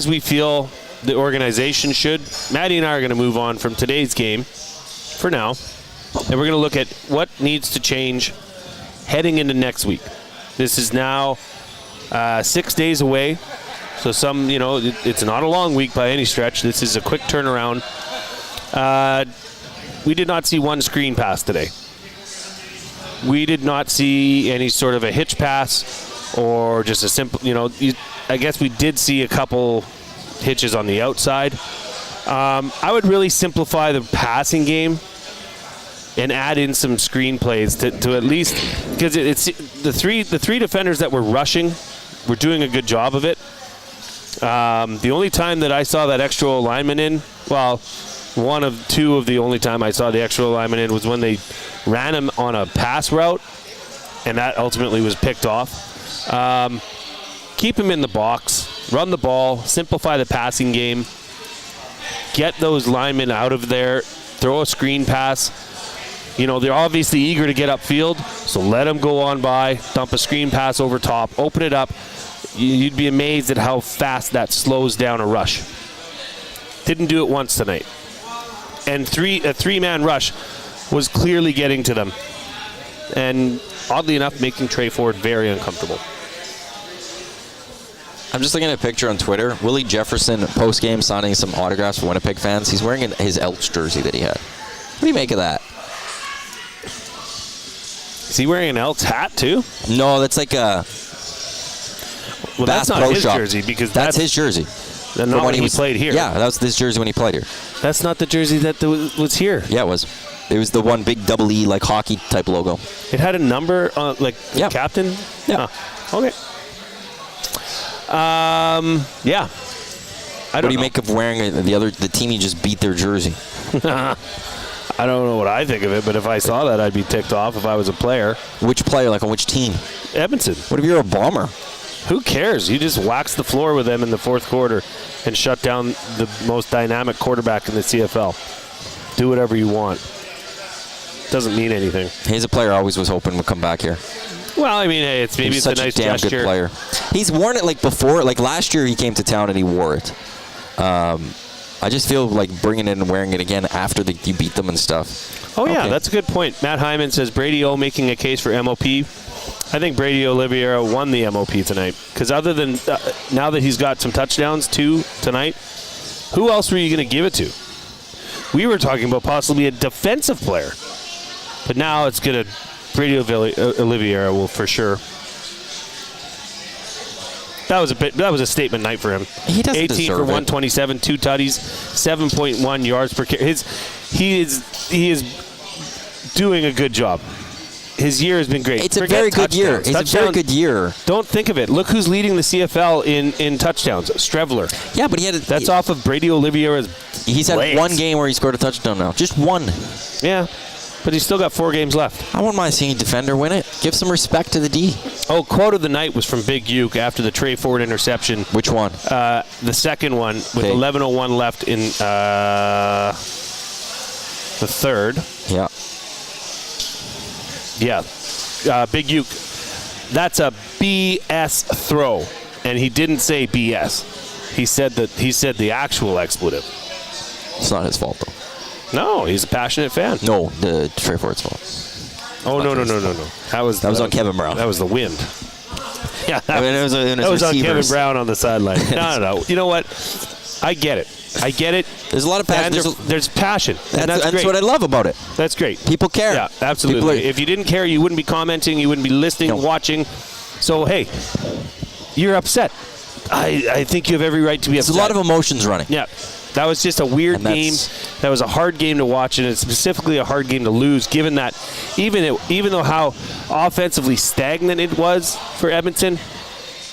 we feel the organization should, Maddie and I are going to move on from today's game for now, and we're going to look at what needs to change heading into next week. This is now 6 days away, so it's not a long week by any stretch. This is a quick turnaround. We did not see one screen pass today. We did not see any sort of a hitch pass or just a simple, I guess we did see a couple hitches on the outside. I would really simplify the passing game and add in some screenplays to at least, because it's the three defenders that were rushing were doing a good job of it. The only time that I saw that extra lineman in, one of two of the only time I saw the extra lineman in was when they ran him on a pass route, and that ultimately was picked off. Keep him in the box, run the ball, simplify the passing game, get those linemen out of there, throw a screen pass. They're obviously eager to get upfield, so let them go on by, dump a screen pass over top, open it up. You'd be amazed at how fast that slows down a rush. Didn't do it once tonight. And a three-man rush was clearly getting to them. And oddly enough, making Trey Ford very uncomfortable. I'm just looking at a picture on Twitter. Willie Jefferson, post-game, signing some autographs for Winnipeg fans. He's wearing his Elks jersey that he had. What do you make of that? Is he wearing an Elks hat, too? No, that's like a that's not his jersey, because that's his jersey. Not when he played here. Yeah, that was his jersey when he played here. That's not the jersey that was here. Yeah, it was. It was the one big double E, hockey type logo. It had a number, captain? Yeah. Okay. Yeah. What do you make of wearing the team you just beat their jersey? I don't know what I think of it, but if I saw that, I'd be ticked off if I was a player. Which player? Like on which team? Edmonton. What if you're a Bomber? Who cares? You just wax the floor with them in the fourth quarter and shut down the most dynamic quarterback in the CFL. Do whatever you want. Doesn't mean anything. He's a player I always was hoping would come back here. Well, I mean, hey, maybe it's a nice damn gesture. good player. He's worn it like before. Like last year, he came to town and he wore it. I just feel like bringing it and wearing it again after you beat them and stuff. Oh, yeah, Okay. that's a good point. Matt Hyman says Brady O making a case for MOP. I think Brady Oliveira won the MOP tonight. Because other than now that he's got some touchdowns, 2 tonight, who else were you going to give it to? We were talking about possibly a defensive player. But now it's going to Brady Oliveira will for sure. That was a statement night for him. He doesn't 18 deserve for it. 127, 2 tutties, 7.1 yards per carry. He is doing a good job. His year has been great. It's a very good year. It's a very good year. Don't think of it. Look who's leading the CFL in touchdowns. Strevler. Yeah, but That's off of Brady Oliveira's He's had legs. one game where he scored a touchdown now. Just one. Yeah, but he's still got 4 games left. I wouldn't mind seeing a defender win it. Give some respect to the D. Oh, quote of the night was from Big Uke after the Trey Ford interception. Which one? The second one with Okay. 11:01 left in the third. Yeah. Yeah. Big Uke. That's a BS throw. And he didn't say BS. He said the actual expletive. It's not his fault, though. No, he's a passionate fan. No, the Trey Ford's fault. Oh, no. That was on Kevin Brown. That was the wind. Yeah, that It was on Kevin receivers. Brown on the sideline. No. You know what? I get it. There's a lot of passion. There's passion. And that's That's great. what I love about it. That's great. People care. Yeah, absolutely. If you didn't care, you wouldn't be commenting. You wouldn't be listening, watching. So, hey, you're upset. I think you have every right to be upset. There's a lot of emotions running. Yeah. That was just a weird game. That was a hard game to watch, and it's specifically a hard game to lose, given that even though how offensively stagnant it was for Edmonton,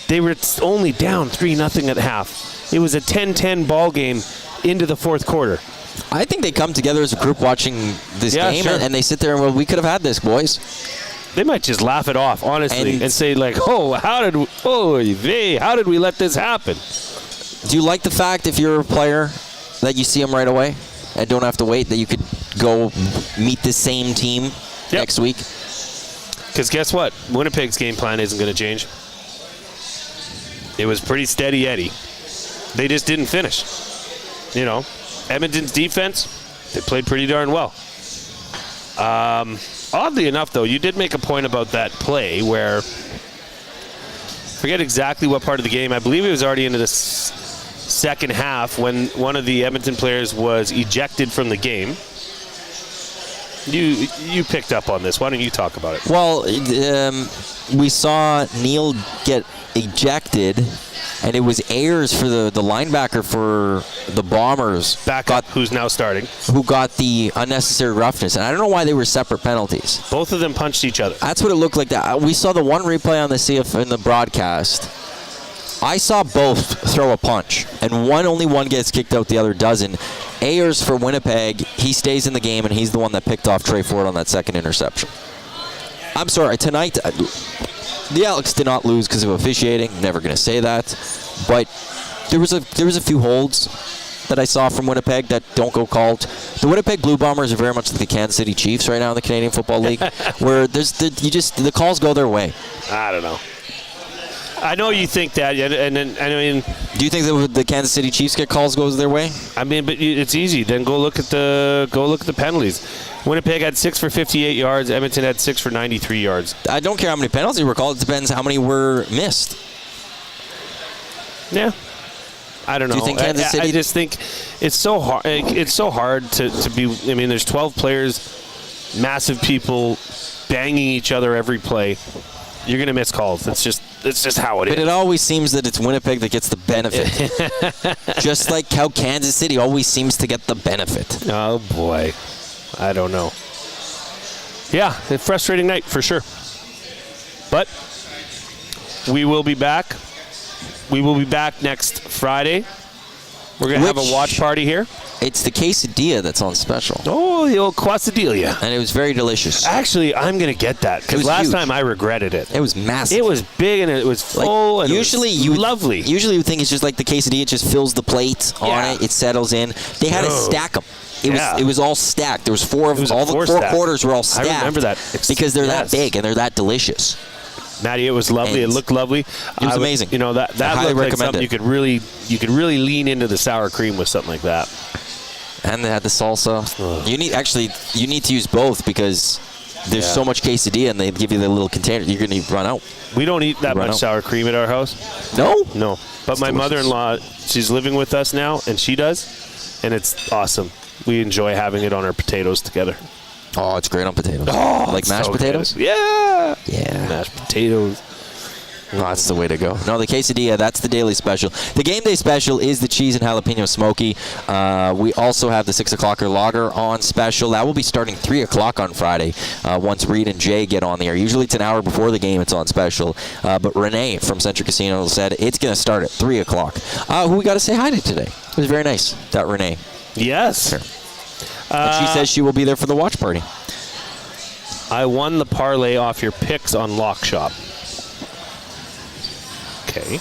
they were only down 3-0 at half. It was a 10-10 ball game into the fourth quarter. I think they come together as a group watching this game, sure. and they sit there and, well, we could have had this, boys. They might just laugh it off, honestly, and say, like, how did we let this happen? Do you like the fact, if you're a player, that you see them right away and don't have to wait, that you could go meet the same team next week? Because guess what? Winnipeg's game plan isn't going to change. It was pretty steady Eddie. They just didn't finish. Edmonton's defense, they played pretty darn well. Oddly enough, though, you did make a point about that play where, forget exactly what part of the game, I believe it was already into the second half when one of the Edmonton players was ejected from the game. You picked up on this. Why don't you talk about it? Well, we saw Neil get ejected, and it was Ayers for the linebacker for the Bombers. Who's now starting. Who got the unnecessary roughness. And I don't know why they were separate penalties. Both of them punched each other. That's what it looked like. We saw the one replay on the CF in the broadcast. I saw both throw a punch, and only one gets kicked out, the other doesn't. Ayers for Winnipeg, he stays in the game, and he's the one that picked off Trey Ford on that second interception. I'm sorry, tonight, the Elks did not lose because of officiating. Never going to say that. But there was a few holds that I saw from Winnipeg that don't go called. The Winnipeg Blue Bombers are very much like the Kansas City Chiefs right now in the Canadian Football League, where the calls go their way. I don't know. I know you think that, and I mean. Do you think that the Kansas City Chiefs get calls goes their way? I mean, but it's easy. Then go look at the penalties. Winnipeg had 6 for 58 yards. Edmonton had 6 for 93 yards. I don't care how many penalties were called. It depends how many were missed. Yeah. I don't know. Do you think Kansas City? I just think it's so hard. It's so hard to be. I mean, there's 12 players, massive people, banging each other every play. You're gonna miss calls. It's just how it is. But it always seems that it's Winnipeg that gets the benefit. Just like how Kansas City always seems to get the benefit. Oh boy, I don't know. Yeah, a frustrating night for sure. But we will be back. We will be back next Friday. We're gonna have a watch party here. It's the quesadilla that's on special. Oh, the old quesadilla. And it was very delicious. Actually, I'm going to get that because last time I regretted it. It was massive. It was big and it was full and usually it was lovely. Usually you think it's just like the quesadilla. It just fills the plate on it. It settles in. They had to stack them. It was all stacked. There was four of them. All the four quarters were all stacked. I remember that. Because they're that big and they're that delicious. Matty, it was lovely. It looked lovely. It was amazing. You know, that looked like something you could really lean into the sour cream with something like that. And they had the salsa. You need to use both because there's so much quesadilla and they give you the little container. You're going to run out. We don't eat that much sour cream at our house. No? No. But my mother-in-law, she's living with us now, and she does, and it's awesome. We enjoy having it on our potatoes together. Oh, it's great on potatoes. Oh, like mashed potatoes? Good. Yeah. Yeah. Mashed potatoes. Oh, that's the way to go. No, the quesadilla, that's the daily special. The game day special is the cheese and jalapeno smoky. We also have the 6 o'clocker lager on special. That will be starting 3 o'clock on Friday once Reed and Jay get on the air. Usually it's an hour before the game it's on special. But Renee from Centric Casino said it's going to start at 3 o'clock. Who we got to say hi to today? It was very nice, that Renee. Yes. Sure. And she says she will be there for the watch party. I won the parlay off your picks on Lock Shop. Okay.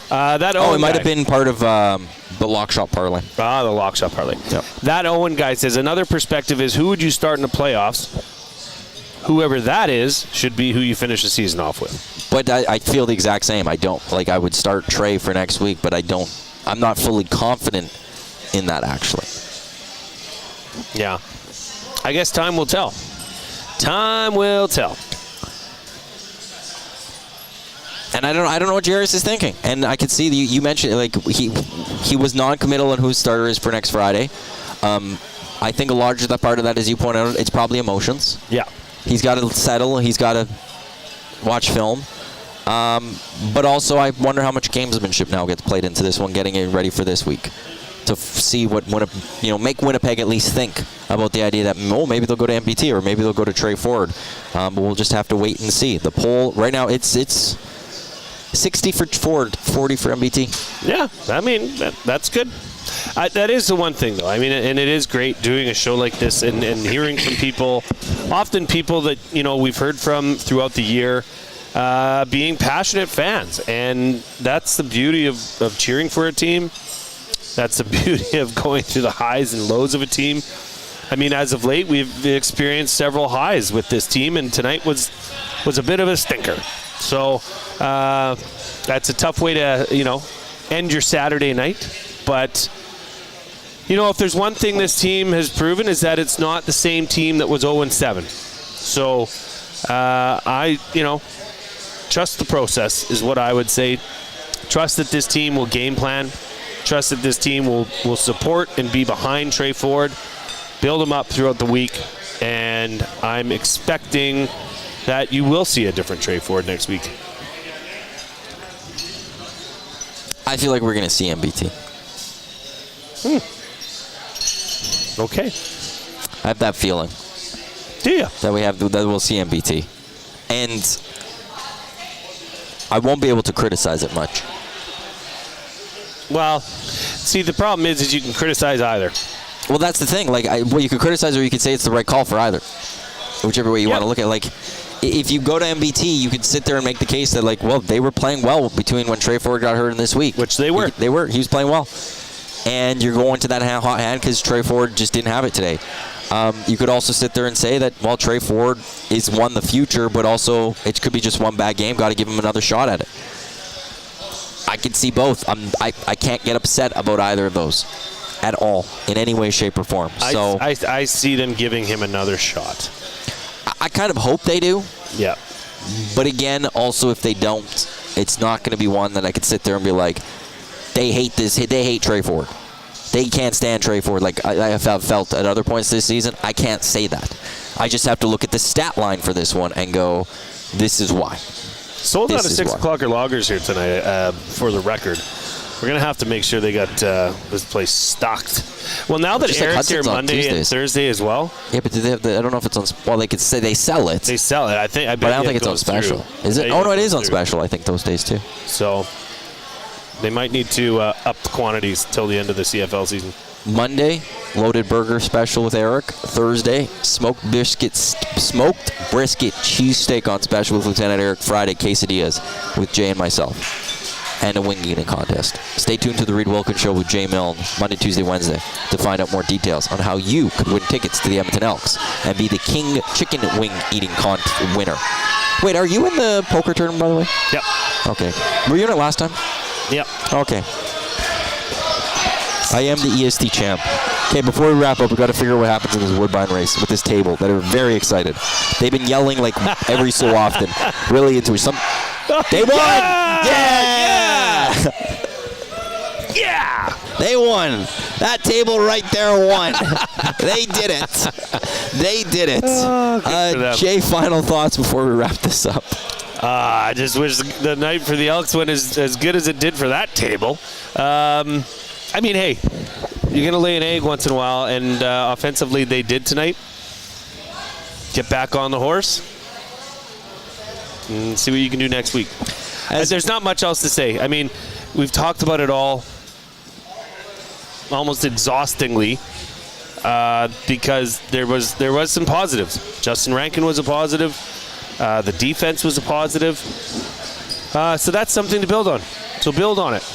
It might have been part of the Lock Shop parlay. The Lock Shop parlay. Yep. That Owen guy says another perspective is who would you start in the playoffs? Whoever that is should be who you finish the season off with. But I feel the exact same. I don't. Like, I would start Trey for next week, but I'm not fully confident in that, actually. Yeah. I guess time will tell. Time will tell. And I don't know what Jairus is thinking. And I can see you mentioned, like, he was non-committal on who his starter is for next Friday. I think a large part of that, as you point out, it's probably emotions. Yeah. He's got to settle. He's got to watch film. But also, I wonder how much gamesmanship now gets played into this one, getting it ready for this week. To see what make Winnipeg at least think about the idea that maybe they'll go to MBT or maybe they'll go to Trey Ford. But we'll just have to wait and see. The poll right now it's 60 for Ford, 40 for MBT. Yeah, I mean that's good. That is the one thing though. I mean, and it is great doing a show like this and hearing from people, often people that we've heard from throughout the year. Being passionate fans, and that's the beauty of cheering for a team. That's the beauty of going through the highs and lows of a team. I mean, as of late, we've experienced several highs with this team, and tonight was a bit of a stinker. So that's a tough way to, end your Saturday night. But, if there's one thing this team has proven is that it's not the same team that was 0-7. So I trust the process is what I would say. Trust that this team will game plan. Trust that this team will support and be behind Trey Ford, build him up throughout the week, and I'm expecting that you will see a different Trey Ford next week. I feel like we're going to see MBT. Okay. I have that feeling. Do you? That we'll see MBT. And I won't be able to criticize it much. Well, see, the problem is you can criticize either. Well, that's the thing. Like, you can criticize or you can say it's the right call for either. Whichever way you want to look at it. Like, if you go to MBT, you could sit there and make the case that, like, well, they were playing well between when Trey Ford got hurt and this week. Which they were. He was playing well. And you're going to that hot hand because Trey Ford just didn't have it today. You could also sit there and say that, well, Trey Ford is one the future, but also it could be just one bad game. Got to give him another shot at it. I can see both. I can't get upset about either of those at all in any way, shape, or form. So I see them giving him another shot. I kind of hope they do. Yeah. But again, also if they don't, it's not going to be one that I could sit there and be like, they hate this. They hate Trey Ford. They can't stand Trey Ford. Like I have felt at other points this season. I can't say that. I just have to look at the stat line for this one and go, this is why. Sold out of 6 o'clocker loggers here tonight, for the record. We're going to have to make sure they got this place stocked. Well, now that Eric's here Monday and Thursday as well. Yeah, but do they have I don't know if it's on. Well, they could say they sell it. They sell it. But I don't think it's on special. Is it? Oh, no, it is on special, I think, those days, too. So, They might need to up the quantities till the end of the CFL season. Monday, loaded burger special with Eric. Thursday, smoked brisket cheesesteak on special with Lieutenant Eric. Friday, quesadillas with Jay and myself. And a wing eating contest. Stay tuned to the Reed Wilkins Show with Jay Milne Monday, Tuesday, Wednesday to find out more details on how you could win tickets to the Edmonton Elks and be the King Chicken Wing Eating winner. Wait, are you in the poker tournament, by the way? Yep. Okay. Were you in it last time? Yep. Okay. I am the EST champ. Okay, before we wrap up, we've got to figure out what happens in this Woodbine race with this table that are very excited. They've been yelling like every so often. Really into it. They won! Yeah! Yeah! They won. That table right there won. They did it. They did it. Jay, final thoughts before we wrap this up. I just wish the night for the Elks went as good as it did for that table. I mean, hey, you're going to lay an egg once in a while, and offensively they did tonight. Get back on the horse and see what you can do next week. There's not much else to say. I mean, we've talked about it all almost exhaustingly because there was some positives. Justin Rankin was a positive. The defense was a positive. So that's something to build on. So build on it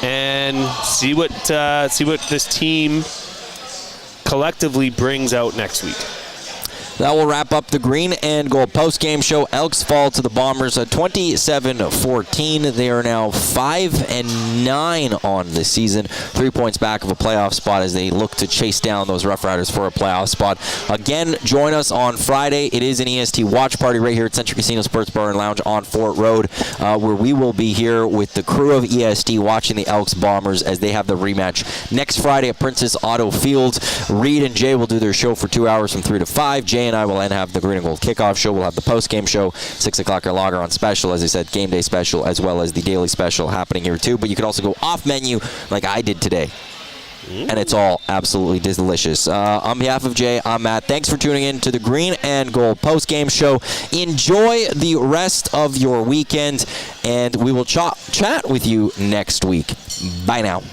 and see what this team collectively brings out next week. That will wrap up the Green and Gold post-game show. Elks fall to the Bombers at 27-14. They are now 5-9 on the season. 3 points back of a playoff spot as they look to chase down those Rough Riders for a playoff spot. Again, join us on Friday. It is an EST watch party right here at Century Casino Sports Bar and Lounge on Fort Road, where we will be here with the crew of EST watching the Elks Bombers as they have the rematch next Friday at Princess Auto Field. Reed and Jay will do their show for 2 hours from 3 to 5. Jay and I will then have the Green and Gold kickoff show. We'll have the post-game show, 6 o'clock or lager on special, as I said, game day special, as well as the daily special happening here too. But you can also go off menu like I did today. And it's all absolutely delicious. On behalf of Jay, I'm Matt. Thanks for tuning in to the Green and Gold post-game show. Enjoy the rest of your weekend, and we will chat with you next week. Bye now.